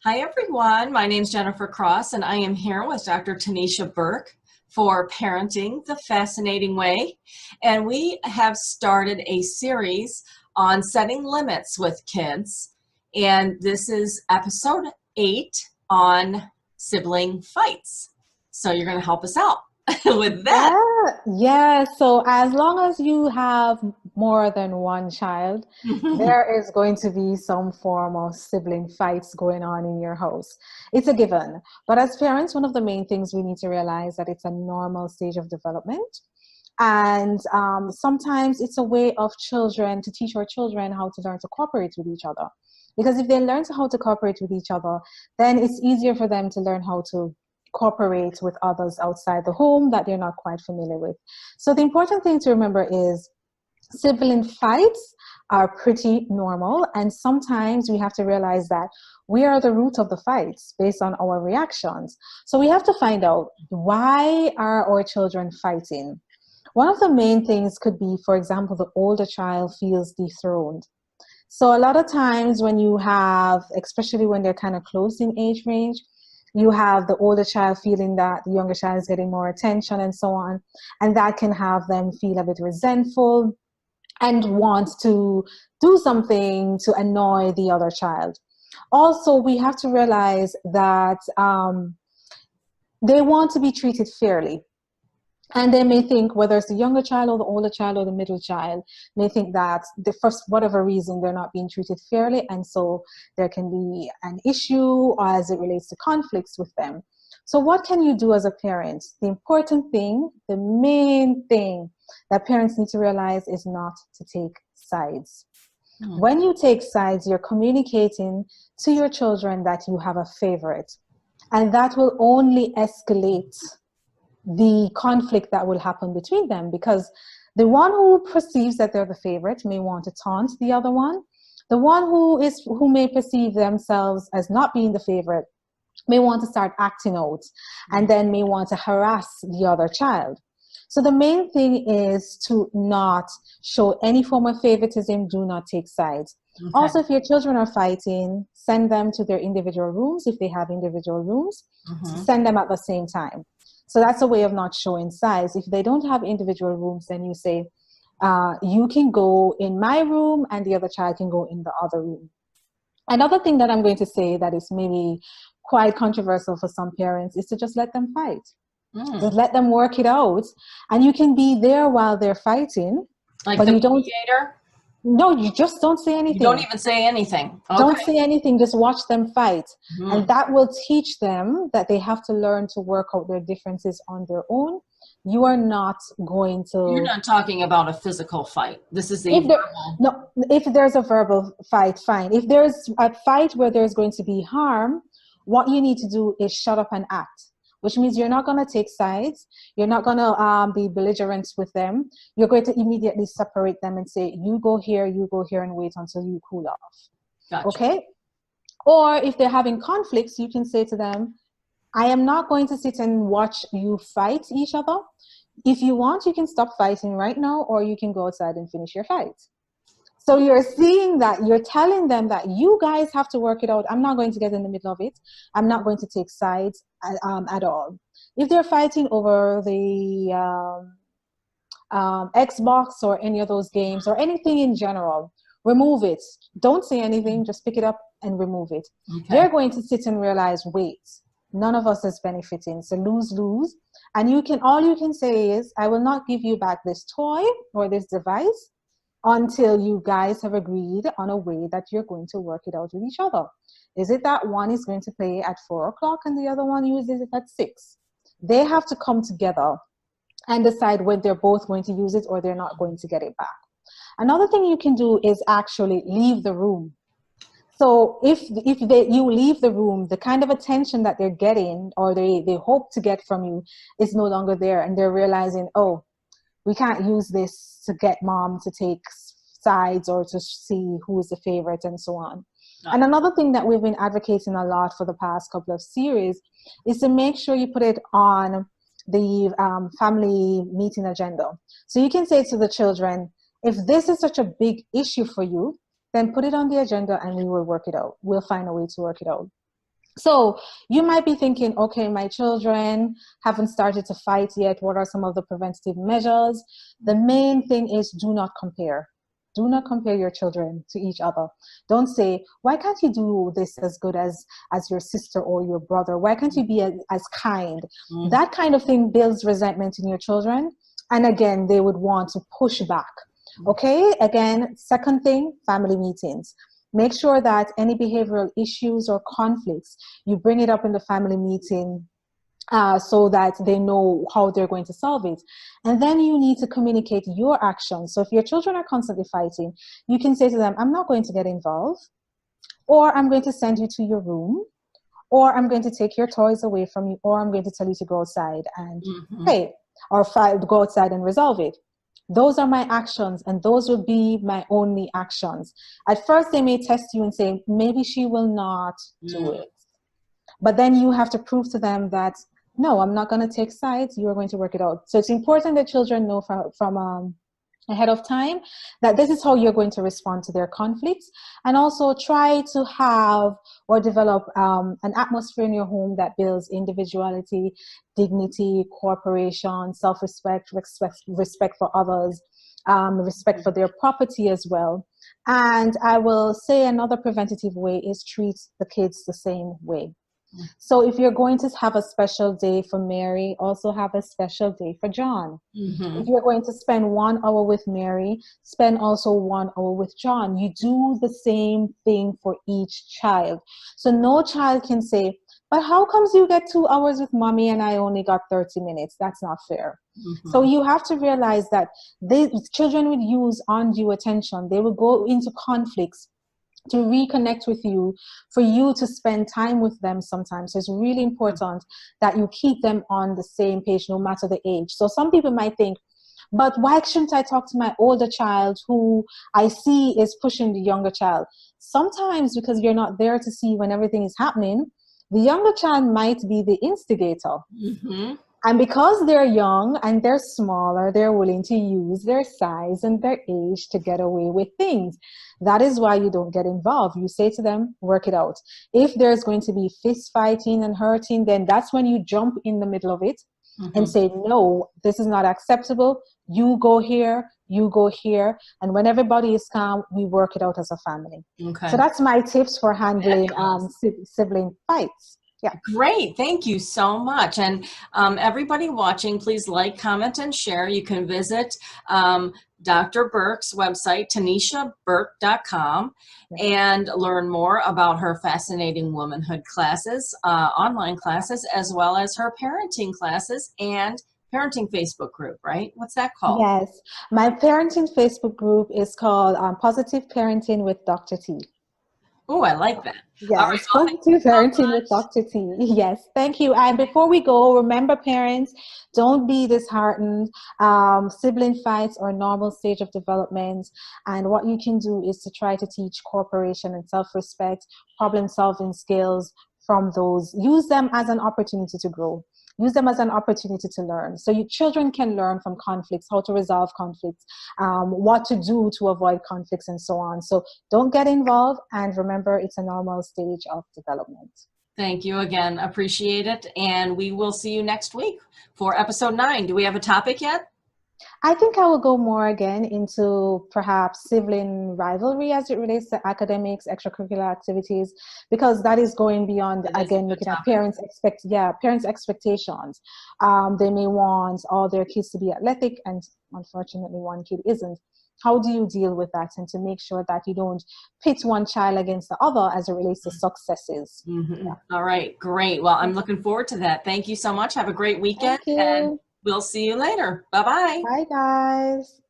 Hi, everyone. My name is Jennifer Cross, and I am here with Dr. Tanisha Burke for Parenting the Fascinating Way. And we have started a series on setting limits with kids. And this is episode 8 on sibling fights. So you're going to help us out with that. Yeah. So as long as you have more than one child, there is going to be some form of sibling fights going on in your house. It's a given. But as parents, one of the main things we need to realize that it's a normal stage of development. And sometimes it's a way of children to teach our children how to learn to cooperate with each other. Because if they learn how to cooperate with each other, then it's easier for them to learn how to cooperate with others outside the home that they're not quite familiar with. So the important thing to remember is sibling fights are pretty normal, and sometimes we have to realize that we are the root of the fights based on our reactions. So we have to find out, why are our children fighting? One of the main things could be, for example, the older child feels dethroned. So a lot of times when you have, especially when they're kind of close in age range, you have the older child feeling that the younger child is getting more attention and so on. And that can have them feel a bit resentful and want to do something to annoy the other child. Also, we have to realize that they want to be treated fairly. And they may think, whether it's the younger child or the older child or the middle child, may think that for whatever reason they're not being treated fairly, and so there can be an issue as it relates to conflicts with them. So what can you do as a parent? The important thing, the main thing that parents need to realize is not to take sides. When you take sides, you're communicating to your children that you have a favorite, and that will only escalate the conflict that will happen between them, because the one who perceives that they're the favorite may want to taunt the other one. The one who may perceive themselves as not being the favorite may want to start acting out, and then may want to harass the other child. So the main thing is to not show any form of favoritism. Do not take sides. Okay. Also, if your children are fighting, send them to their individual rooms. If they have individual rooms, send them at the same time. So that's a way of not showing sides. If they don't have individual rooms, then you say, you can go in my room and the other child can go in the other room. Another thing that I'm going to say that is maybe quite controversial for some parents is to just let them fight. Just let them work it out. And you can be there while they're fighting. Like the mediator? No, you just don't say anything. You don't even say anything. Okay. Don't say anything. Just watch them fight. And that will teach them that they have to learn to work out their differences on their own. You are not going to... You're not talking about a physical fight. This is a verbal... No, if there's a verbal fight, fine. If there's a fight where there's going to be harm, what you need to do is shut up and act. Which means you're not going to take sides. You're not going to be belligerent with them. You're going to immediately separate them and say, you go here, and wait until you cool off. Gotcha. Okay? Or if they're having conflicts, you can say to them, I am not going to sit and watch you fight each other. If you want, you can stop fighting right now, or you can go outside and finish your fight. So you're seeing that, you're telling them that you guys have to work it out. I'm not going to get in the middle of it. I'm not going to take sides at all. If they're fighting over the Xbox or any of those games or anything in general, remove it. Don't say anything. Just pick it up and remove it. Okay. They're going to sit and realize, wait, none of us is benefiting. It's a lose-lose. And all you can say is, I will not give you back this toy or this device until you guys have agreed on a way that you're going to work it out with each other. Is it that one is going to play at 4 o'clock and the other one uses it at 6? They have to come together and decide when they're both going to use it or they're not going to get it back. Another thing you can do is actually leave the room. So if you leave the room, the kind of attention that they're getting or they hope to get from you is no longer there, and they're realizing, oh, we can't use this to get mom to take sides or to see who is the favorite and so on. And another thing that we've been advocating a lot for the past couple of series is to make sure you put it on the family meeting agenda. So you can say to the children, if this is such a big issue for you, then put it on the agenda and we will work it out. We'll find a way to work it out. So you might be thinking, okay, my children haven't started to fight yet. What are some of the preventative measures? The main thing is do not compare. Do not compare your children to each other. Don't say, why can't you do this as good as your sister or your brother? Why can't you be as kind? Mm. That kind of thing builds resentment in your children. And again, they would want to push back. Okay, again, second thing, family meetings. Make sure that any behavioral issues or conflicts, you bring it up in the family meeting so that they know how they're going to solve it. And then you need to communicate your actions. So if your children are constantly fighting, you can say to them, I'm not going to get involved, or I'm going to send you to your room, or I'm going to take your toys away from you, or I'm going to tell you to go outside and play, or go outside and resolve it. Those are my actions, and those will be my only actions. At first, they may test you and say, maybe she will not do it. But then you have to prove to them that, no, I'm not going to take sides. You are going to work it out. So it's important that children know from ahead of time that this is how you're going to respond to their conflicts, and also try to have or develop an atmosphere in your home that builds individuality, dignity, cooperation, self-respect, respect for others, respect for their property as well. And I will say another preventative way is treat the kids the same way. So if you're going to have a special day for Mary, also have a special day for John. If you're going to spend 1 hour with Mary, spend also 1 hour with John. You do the same thing for each child. So no child can say, but how comes you get 2 hours with mommy and I only got 30 minutes? That's not fair. So you have to realize that children will use undue attention. They will go into conflicts to reconnect with you, for you to spend time with them sometimes. So it's really important that you keep them on the same page, no matter the age. So some people might think, but why shouldn't I talk to my older child who I see is pushing the younger child? Sometimes because you're not there to see when everything is happening, the younger child might be the instigator. And because they're young and they're smaller, they're willing to use their size and their age to get away with things. That is why you don't get involved. You say to them, work it out. If there's going to be fist fighting and hurting, then that's when you jump in the middle of it and say, no, this is not acceptable. You go here, you go here. And when everybody is calm, we work it out as a family. So that's my tips for handling sibling fights. Yeah. Great. Thank you so much. And everybody watching, please like, comment, and share. You can visit Dr. Burke's website, TanishaBurke.com, and learn more about her fascinating womanhood classes, online classes, as well as her parenting classes and parenting Facebook group, right? What's that called? Yes. My parenting Facebook group is called Positive Parenting with Dr. T. Oh, I like that. Yes, All right, well, Positive Parenting with Dr. T. Yes, thank you. And before we go, remember, parents, don't be disheartened. Sibling fights are a normal stage of development. And what you can do is to try to teach cooperation and self-respect, problem-solving skills from those. Use them as an opportunity to grow. Use them as an opportunity to learn. So your children can learn from conflicts, how to resolve conflicts, what to do to avoid conflicts, and so on. So don't get involved, and remember, it's a normal stage of development. Thank you again. Appreciate it. And we will see you next week for episode 9. Do we have a topic yet? I think I will go more again into perhaps sibling rivalry as it relates to academics, extracurricular activities, because that is going beyond, again, looking at parents' expectations. They may want all their kids to be athletic, and unfortunately one kid isn't. How do you deal with that, and to make sure that you don't pit one child against the other as it relates to successes? Yeah. All right, great. Well, I'm looking forward to that. Thank you so much. Have a great weekend. Thank you. And we'll see you later. Bye-bye. Bye, guys.